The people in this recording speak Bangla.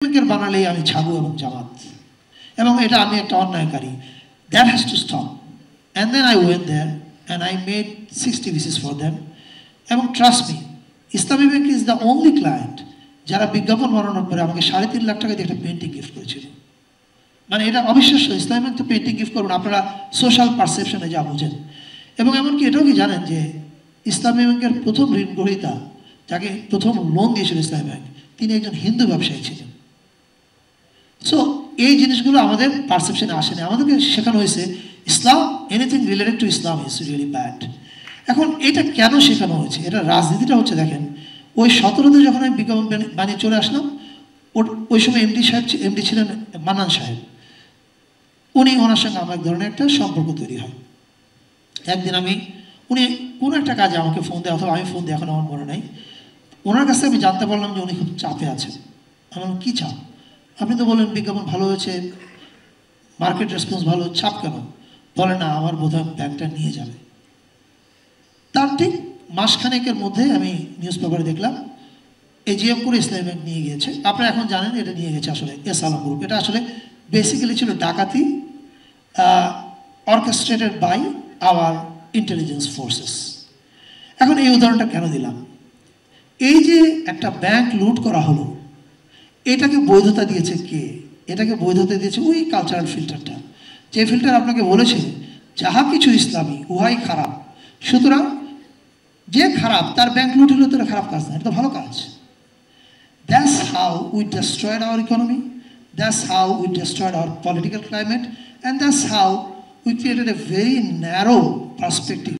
বানালেই আমি ছাগু এবং জামাত এবং এটা আমি একটা অন্যায়কারী। That has to stop. And then I went there and I made 60 pieces for them. এবং trust me, Islami Bank is the only client যারা বিজ্ঞাপন বানানোর পরে আমাকে 3.5 লাখ টাকা দিয়ে একটা পেন্টিং গিফট করেছিল। মানে এটা অবিশ্বাস্য। ইসলামী ব্যাংক তো পেন্টিং গিফট করুন, আপনারা সোশ্যাল পারসেপশনে যা বোঝেন। এবং এমনকি এটাও কি জানেন যে ইসলামী ব্যাংকের প্রথম ঋণ গ্রহীতা, যাকে প্রথম লোন দিয়েছিল ইসলামী ব্যাংক, তিনি একজন হিন্দু ব্যবসায়ী ছিলেন। সো এই জিনিসগুলো আমাদের পারসেপশনে আসে না। আমাদেরকে শেখানো হয়েছে Islam, anything related to Islam is really bad. এখন এটা কেন শেখানো হয়েছে? এটা রাজনীতিটা হচ্ছে, দেখেন ওই 17তে যখন আমি বিজ্ঞাপন বানিয়ে চলে আসলাম, ওই সময় এমডি ছিলেন মান্নান সাহেব। ওনার সঙ্গে আমার এক ধরনের একটা সম্পর্ক তৈরি হয়। একদিন উনি কোনো একটা কাজে আমাকে ফোন দেয়, অথবা আমি ফোন দিই, এখন আমার মনে নাই। ওনার কাছ থেকে আমি জানতে পারলাম যে উনি খুব চাপে আছেন। আমার কী চাপ? আপনি তো বলেন বিজ্ঞাপন ভালো হয়েছে, মার্কেট রেসপন্স ভালো, চাপ কেন? বলে না, আমার বোধহয় ব্যাংকটা নিয়ে যাবে। তার ঠিক মাসখানেকের মধ্যে আমি নিউজ পেপারে দেখলাম এজিএম করে ইসলামী ব্যাংক নিয়ে গিয়েছে। আপনারা এখন জানেন এটা নিয়ে গেছে আসলে এস আলম গ্রুপ। এটা আসলে বেসিক্যালি ছিল ডাকাতি, orchestrated by our intelligence forces. এখন এই উদাহরণটা কেন দিলাম? এই যে একটা ব্যাংক লুট করা হলো, এটাকে বৈধতা দিয়েছে কে? এটাকে বৈধতা দিয়েছে ওই কালচারাল ফিল্টারটা, যে ফিল্টার আপনাকে বলেছে যাহা কিছু ইসলামী উহাই খারাপ, সুতরাং যে খারাপ তার ব্যাংক লুট হলে তো এটা খারাপ কাজ না, এটা তো ভালো কাজ। That's how we destroyed our economy, that's how we destroyed our political climate, and that's how we created a very narrow perspective